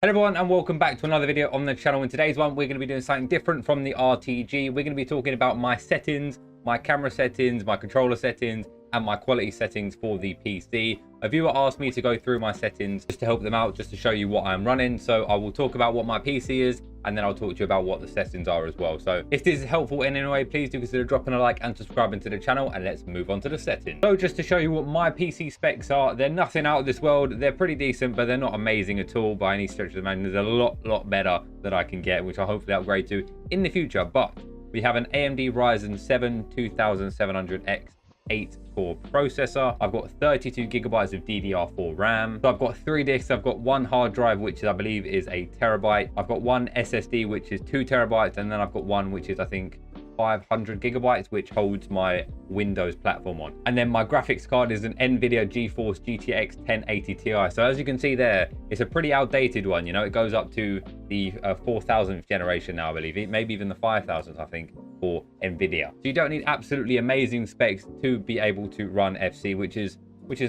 Hello everyone and welcome back to another video on the channel. In today's one we're going to be doing something different from the RTG. We're going to be talking about my settings, my camera settings, my controller settings and my quality settings for the PC. A viewer asked me to go through my settings just to help them out, just to show you what I'm running. So I will talk about what my PC is and then I'll talk to you about what the settings are as well. So if this is helpful in any way, please do consider dropping a like and subscribing to the channel, and let's move on to the settings. So just to show you what my PC specs are, they're nothing out of this world. They're pretty decent, but they're not amazing at all by any stretch of the imagination. There's a lot better that I can get, which I'll hopefully upgrade to in the future. But we have an AMD Ryzen 7 2700X 8-core processor. I've got 32 gigabytes of DDR4 RAM. So I've got 3 disks. I've got one hard drive, which I believe is a terabyte. I've got one SSD, which is 2 terabytes. And then I've got one, which is, I think, 500 gigabytes, which holds my Windows platform on. And then my graphics card is an NVIDIA GeForce GTX 1080 Ti. So as you can see there, it's a pretty outdated one. You know, it goes up to the 4000th generation now, I believe. Maybe even the 5000th, I think, for NVIDIA. So you don't need absolutely amazing specs to be able to run FC, which is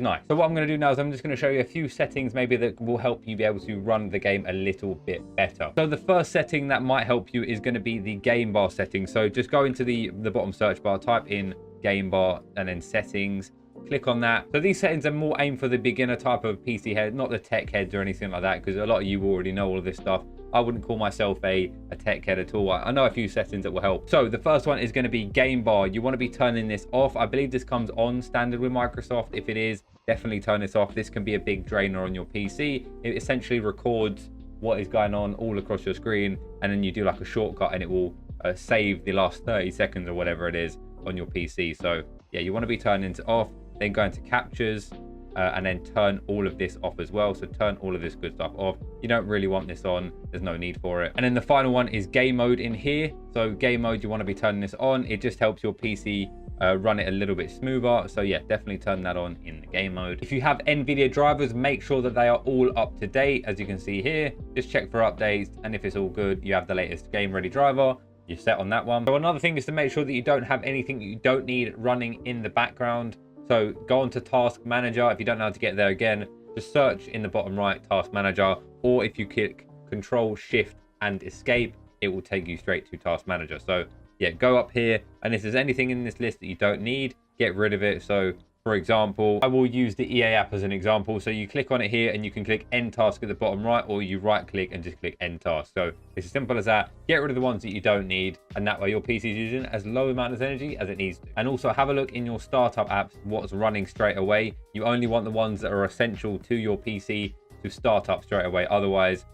nice. So what I'm going to do now is I'm just going to show you a few settings maybe that will help you be able to run the game a little bit better. So the first setting that might help you is going to be the game bar setting. So just go into the bottom search bar, type in game bar and then settings. Click on that. So these settings are more aimed for the beginner type of PC head, not the tech heads or anything like that, because a lot of you already know all of this stuff. I wouldn't call myself a tech head at all. I know a few settings that will help. So the first one is going to be game bar. You want to be turning this off. I believe this comes on standard with Microsoft. If it is, definitely turn this off. This can be a big drainer on your PC. It essentially records what is going on all across your screen, and then you do like a shortcut and it will save the last 30 seconds or whatever it is on your PC. So yeah, you want to be turning it off, then go into captures, and then turn all of this off as well. So turn all of this good stuff off. You don't really want this on. There's no need for it. And then the final one is game mode in here. So game mode, you want to be turning this on. It just helps your PC run it a little bit smoother. So yeah, definitely turn that on in the game mode. If you have NVIDIA drivers, make sure that they are all up to date. As you can see here, just check for updates. And if it's all good, you have the latest game ready driver. You're set on that one. So another thing is to make sure that you don't have anything that you don't need running in the background. So go on to Task Manager. If you don't know how to get there again, just search in the bottom right, Task Manager, or if you click Control, Shift, and Escape, it will take you straight to Task Manager. So yeah, go up here, and if there's anything in this list that you don't need, get rid of it. So for example, I will use the EA app as an example. So you click on it here and you can click End Task at the bottom right, or you right click and just click End Task. So it's as simple as that. Get rid of the ones that you don't need, and that way your PC is using as low amount of energy as it needs to. And also have a look in your startup apps, what's running straight away. You only want the ones that are essential to your PC to start up straight away. Otherwise,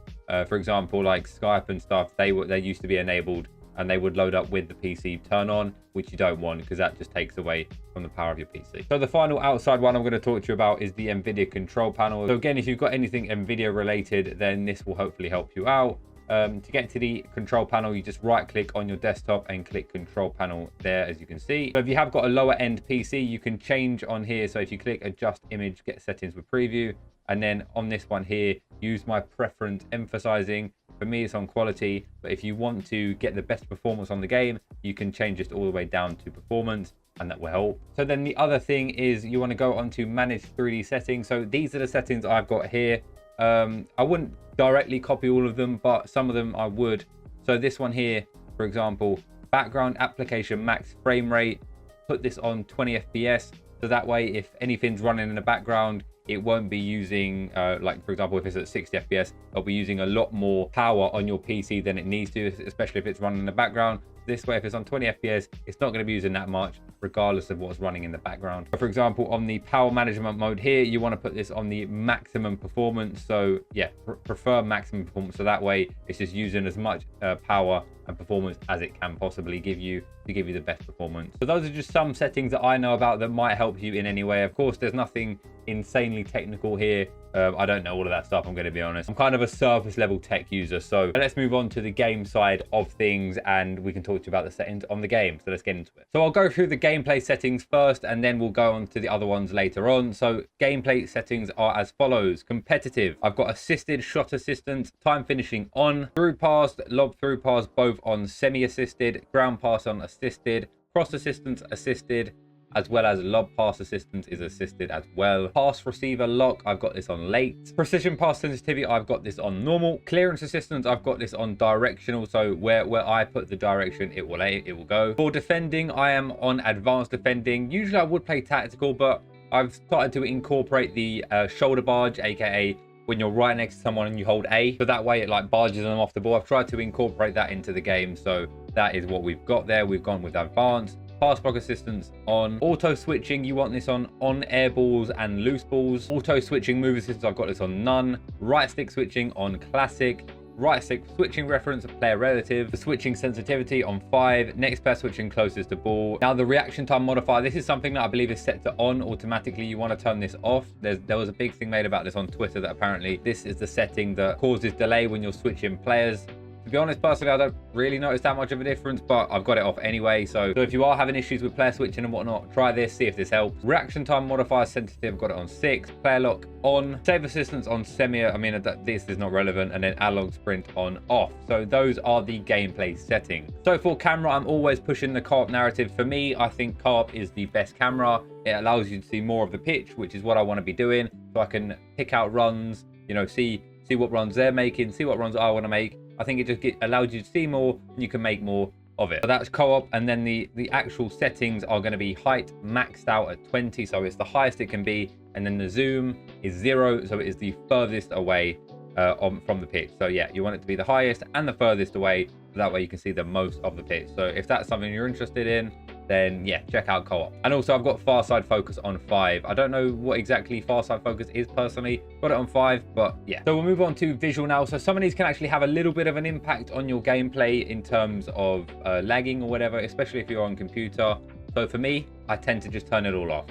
for example, like Skype and stuff, they used to be enabled and they would load up with the PC turn on, which you don't want because that just takes away from the power of your PC. So the final outside one I'm going to talk to you about is the NVIDIA control panel. So again, if you've got anything NVIDIA related, then this will hopefully help you out. To get to the control panel, you just right click on your desktop and click control panel there, as you can see. So if you have got a lower end PC, you can change on here. So if you click adjust image, get settings with preview, and then on this one here, use my preference emphasizing. For me, it's on quality, but if you want to get the best performance on the game, you can change this all the way down to performance, and that will help. So then the other thing is you want to go on to manage 3D settings. So these are the settings I've got here. I wouldn't directly copy all of them, but some of them I would. So this one here, for example, background application max frame rate, put this on 20 FPS. So that way, if anything's running in the background, it won't be using, like for example, if it's at 60 FPS, it'll be using a lot more power on your PC than it needs to, especially if it's running in the background. This way, if it's on 20 FPS, it's not going to be using that much, regardless of what's running in the background. So for example, on the power management mode here, you want to put this on the maximum performance. So yeah, prefer maximum performance. So that way, it's just using as much power and performance as it can possibly give you to give you the best performance. So those are just some settings that I know about that might help you in any way. Of course, there's nothing insanely technical here. I don't know all of that stuff, I'm going to be honest. I'm kind of a surface level tech user. So let's move on to the game side of things and we can talk to you about the settings on the game. So let's get into it. So I'll go through the gameplay settings first and then we'll go on to the other ones later on. So gameplay settings are as follows. Competitive, I've got assisted, shot assistance, time finishing on, through pass, lob through pass, both on semi-assisted, ground pass on assisted, cross assistance assisted, as well as lob pass assistance is assisted as well. Pass receiver lock, I've got this on late. Precision pass sensitivity, I've got this on normal. Clearance assistance, I've got this on directional, so where I put the direction, it will go. For defending, I am on advanced defending. Usually I would play tactical, but I've started to incorporate the shoulder barge, aka when you're right next to someone and you hold A, so that way it like barges them off the ball. I've tried to incorporate that into the game, so that is what we've got there. We've gone with advanced. Pass block assistance on. Auto switching, you want this on air balls and loose balls. Auto switching move assistance, I've got this on none. Right stick switching on classic. Right stick switching reference, player relative. The switching sensitivity on 5. Next player switching closest to ball. Now the reaction time modifier, this is something that I believe is set to on automatically. You want to turn this off. There was a big thing made about this on Twitter, that apparently this is the setting that causes delay when you're switching players. To be honest, personally, I don't really notice that much of a difference, but I've got it off anyway. So if you are having issues with player switching and whatnot, try this, see if this helps. Reaction time modifier sensitive, got it on 6. Player lock on. Save assistance on semi, I mean, this is not relevant. And then analog sprint on off. So those are the gameplay settings. So for camera, I'm always pushing the co-op narrative. For me, I think co-op is the best camera. It allows you to see more of the pitch, which is what I want to be doing. So I can pick out runs, you know, see what runs they're making, see what runs I want to make. I think it just allows you to see more and you can make more of it. So that's co-op, and then the actual settings are going to be height maxed out at 20, so it's the highest it can be, and then the zoom is 0, so it is the furthest away from the pitch. So yeah, you want it to be the highest and the furthest away, so that way you can see the most of the pitch. So if that's something you're interested in, then yeah, check out co-op. And also I've got far side focus on 5. I don't know what exactly far side focus is personally, got it on 5, but yeah. So we'll move on to visual now. So some of these can actually have a little bit of an impact on your gameplay in terms of lagging or whatever, especially if you're on computer. So for me, I tend to just turn it all off.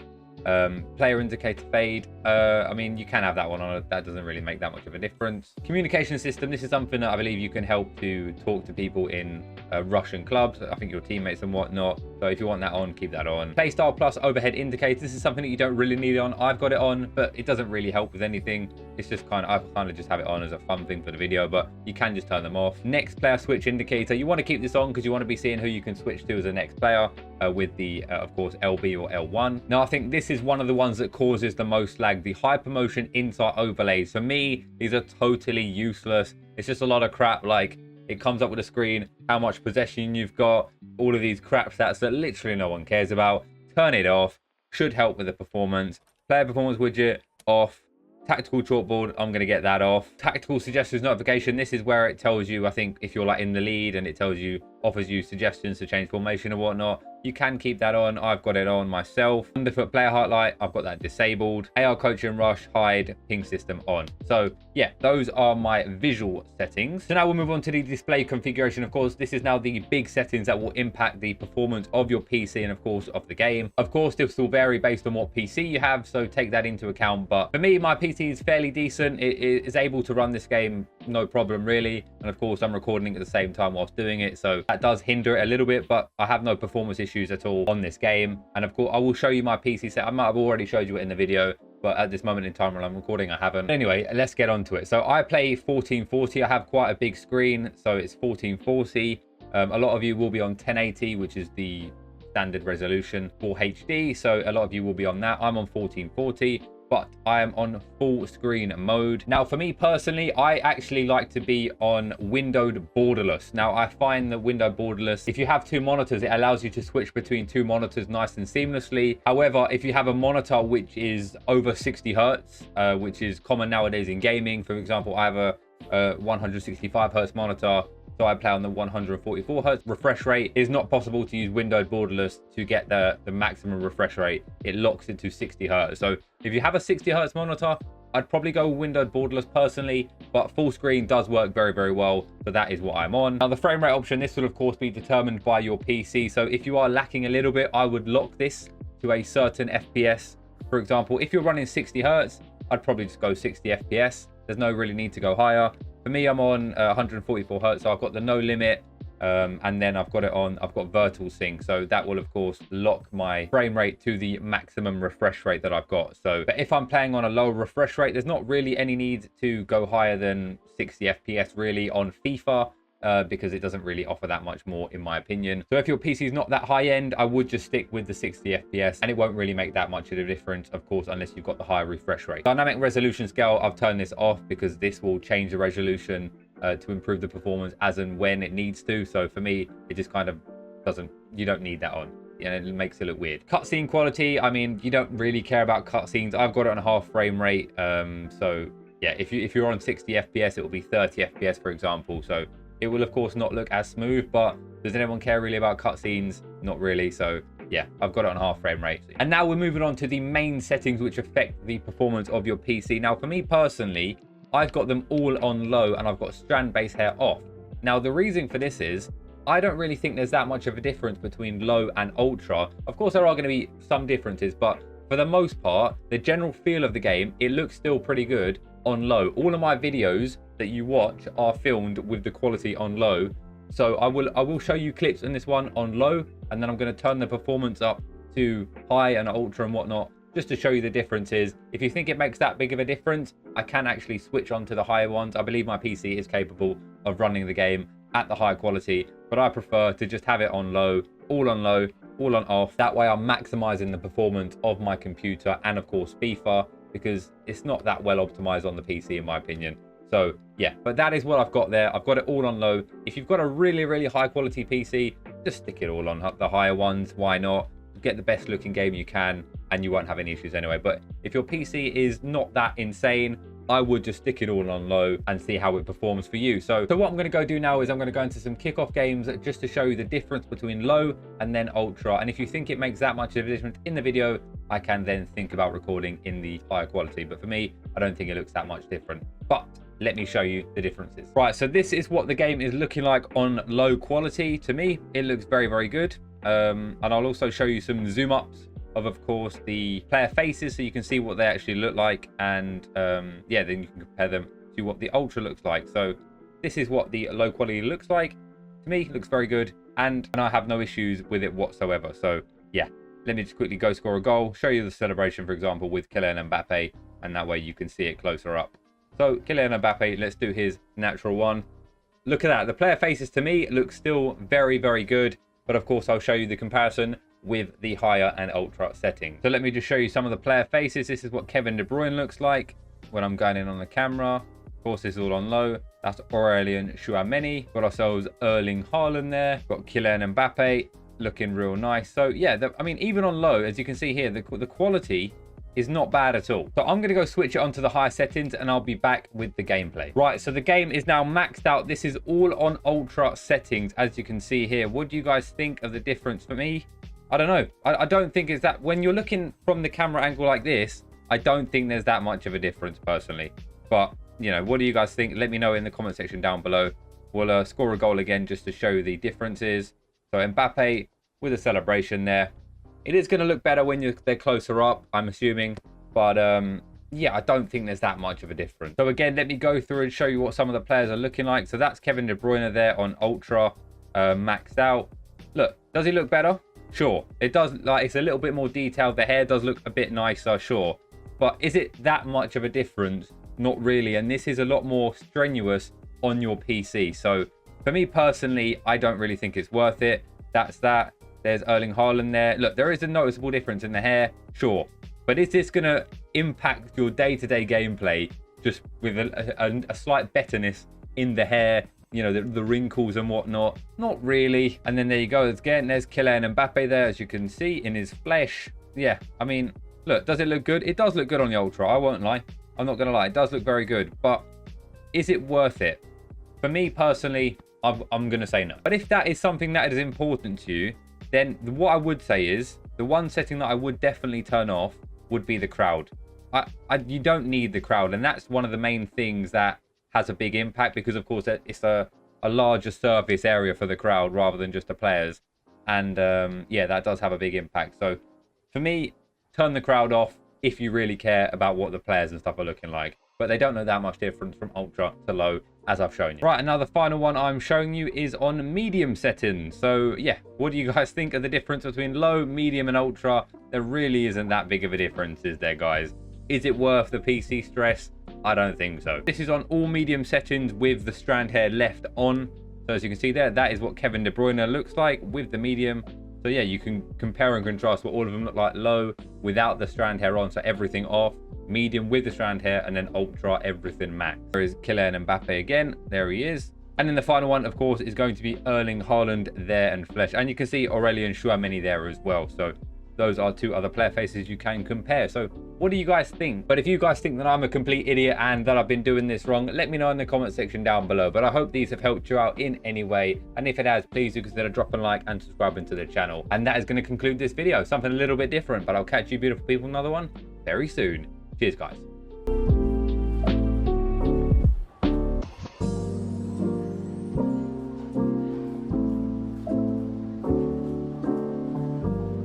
Player indicator fade, I mean, you can have that one on. That doesn't really make that much of a difference. Communication system, this is something that I believe you can help to talk to people in Russian clubs, I think your teammates and whatnot. So if you want that on, keep that on. Playstyle plus overhead indicator, this is something that you don't really need it on. I've got it on, but it doesn't really help with anything. It's just I kind of just have it on as a fun thing for the video, but you can just turn them off. Next player switch indicator, you want to keep this on because you want to be seeing who you can switch to as a next player with the of course LB or L1. Now I think this is one of the ones that causes the most lag. The hypermotion insert overlays, for me, these are totally useless. It's just a lot of crap. Like, it comes up with a screen, how much possession you've got, all of these crap stats that literally no one cares about. Turn it off. Should help with the performance. Player performance widget off. Tactical chalkboard, I'm going to get that off. Tactical suggestions notification, this is where it tells you, I think, if you're like in the lead and it tells you, offers you suggestions to change formation or whatnot. You can keep that on. I've got it on myself. Underfoot player highlight, I've got that disabled. AR coaching rush, hide, ping system on. So yeah, those are my visual settings. So now we'll move on to the display configuration. Of course, this is now the big settings that will impact the performance of your PC and of course of the game. Of course, this will vary based on what PC you have, so take that into account. But for me, my PC is fairly decent. It is able to run this game no problem really. And of course, I'm recording at the same time whilst doing it, so that does hinder it a little bit, but I have no performance issues at all on this game. And of course, I will show you my PC set. I might have already showed you it in the video, but at this moment in time when I'm recording, I haven't. Anyway, let's get on to it. So I play 1440. I have quite a big screen, so it's 1440. A lot of you will be on 1080, which is the standard resolution for HD. So a lot of you will be on that. I'm on 1440. But I am on full screen mode. Now, for me personally, I actually like to be on windowed borderless. Now, I find that windowed borderless, if you have two monitors, it allows you to switch between two monitors nice and seamlessly. However, if you have a monitor which is over 60 hertz, which is common nowadays in gaming, for example, I have a 165 hertz monitor. So I play on the 144 hertz refresh rate. It's not possible to use windowed borderless to get the maximum refresh rate. It locks it to 60 hertz. So if you have a 60 hertz monitor, I'd probably go windowed borderless personally, but full screen does work very, very well. So that is what I'm on. Now the frame rate option, this will of course be determined by your PC. So if you are lacking a little bit, I would lock this to a certain FPS. For example, if you're running 60 hertz, I'd probably just go 60 FPS. There's no really need to go higher. For me, I'm on 144 hertz, so I've got the no limit, and then I've got vertical sync, so that will of course lock my frame rate to the maximum refresh rate that I've got. So, but if I'm playing on a lower refresh rate, there's not really any need to go higher than 60 FPS really on FIFA. because it doesn't really offer that much more in my opinion. So if your PC is not that high end, I would just stick with the 60 FPS, and it won't really make that much of a difference, of course, unless you've got the higher refresh rate. Dynamic resolution scale, I've turned this off because this will change the resolution to improve the performance as and when it needs to. So for me, it just kind of doesn't, you don't need that on. Yeah, it makes it look weird. Cutscene quality, I mean, you don't really care about cutscenes. I've got it on half frame rate. So yeah, if you're on 60 FPS, it will be 30 FPS, for example. So it will, of course, not look as smooth, but does anyone care really about cutscenes? Not really. So yeah, I've got it on half frame rate. And now we're moving on to the main settings which affect the performance of your PC. Now, for me personally, I've got them all on low, and I've got strand base hair off. Now, the reason for this is I don't really think there's that much of a difference between low and ultra. Of course, there are going to be some differences, but for the most part, the general feel of the game, it looks still pretty good on low. All of my videos that you watch are filmed with the quality on low. So I will show you clips in this one on low, and then I'm going to turn the performance up to high and ultra and whatnot, just to show you the differences. If you think it makes that big of a difference, I can actually switch on to the higher ones. I believe my PC is capable of running the game at the high quality, but I prefer to just have it on low, all on off. That way I'm maximizing the performance of my computer and of course FIFA, because it's not that well optimized on the PC in my opinion. So yeah, but that is what I've got there. I've got it all on low. If you've got a really high quality PC, just stick it all on the higher ones. Why not? Get the best looking game you can, and you won't have any issues anyway. But if your PC is not that insane, I would just stick it all on low and see how it performs for you. So what I'm going to go do now is I'm going to go into some kickoff games just to show you the difference between low and then ultra. And if you think it makes that much of a difference in the video, I can then think about recording in the higher quality. But for me, I don't think it looks that much different. But let me show you the differences. Right, so this is what the game is looking like on low quality. To me, it looks very good. And I'll also show you some zoom ups of course, the player faces, so you can see what they actually look like. And yeah, then you can compare them to what the ultra looks like. So this is what the low quality looks like. To me, it looks very good, and I have no issues with it whatsoever. So yeah, let me just quickly go score a goal, show you the celebration, for example, with Kylian Mbappe, and that way you can see it closer up. So Kylian Mbappe, let's do his natural one. Look at that. The player faces to me look still very good, but of course I'll show you the comparison with the higher and ultra settings. So let me just show you some of the player faces. This is what Kevin De Bruyne looks like when I'm going in on the camera. Of course, this is all on low. That's Aurelien Tchouameni. Got ourselves Erling Haaland there. Got Kylian Mbappe looking real nice. So yeah, I mean, even on low, as you can see here, the quality is not bad at all. So I'm going to go switch it onto the higher settings, and I'll be back with the gameplay. Right, so the game is now maxed out. This is all on ultra settings, as you can see here. What do you guys think of the difference? For me, I don't know. I don't think it's that, when you're looking from the camera angle like this, I don't think there's that much of a difference personally. But, you know, what do you guys think? Let me know in the comment section down below. We'll score a goal again just to show you the differences. So Mbappe with a celebration there. It is going to look better when they're closer up, I'm assuming. But yeah, I don't think there's that much of a difference. So again, let me go through and show you what some of the players are looking like. So that's Kevin De Bruyne there on ultra, maxed out. Look, does he look better? Sure, it does. Like, it's a little bit more detailed. The hair does look a bit nicer, sure. But is it that much of a difference? Not really. And this is a lot more strenuous on your PC. So for me personally, I don't really think it's worth it. That's that. There's Erling Haaland there. Look, there is a noticeable difference in the hair, sure. But is this going to impact your day-to-day gameplay just with a slight betterness in the hair? You know, the wrinkles and whatnot. Not really. And then there you go. Again, there's Kylian Mbappe there, as you can see, in his flesh. Yeah, I mean, look, does it look good? It does look good on the ultra. I won't lie. I'm not going to lie. It does look very good. But is it worth it? For me personally, I'm going to say no. But if that is something that is important to you, then what I would say is the one setting that I would definitely turn off would be the crowd. You don't need the crowd. And that's one of the main things that has a big impact, because of course it's a larger surface area for the crowd rather than just the players. And yeah, that does have a big impact. So for me, turn the crowd off if you really care about what the players and stuff are looking like. But they don't know that much difference from ultra to low, as I've shown you. Right, and now the final one I'm showing you is on medium settings. So yeah, what do you guys think of the difference between low, medium and ultra? There really isn't that big of a difference, is there, guys? Is it worth the PC stress? I don't think so. This is on all medium settings with the strand hair left on. So as you can see there, that is what Kevin De Bruyne looks like with the medium. So yeah, you can compare and contrast what all of them look like: low without the strand hair on, so everything off; medium with the strand hair; and then ultra, everything max. There is Kylian Mbappe again. There he is. And then the final one, of course, is going to be Erling Haaland there and flesh. And you can see Aurelien Chouameni there as well. So those are two other player faces you can compare. So what do you guys think? But if you guys think that I'm a complete idiot and that I've been doing this wrong, let me know in the comment section down below. But I hope these have helped you out in any way. And if it has, please do consider dropping a like and subscribing to the channel. And that is going to conclude this video. Something a little bit different, but I'll catch you beautiful people in another one very soon. Cheers, guys.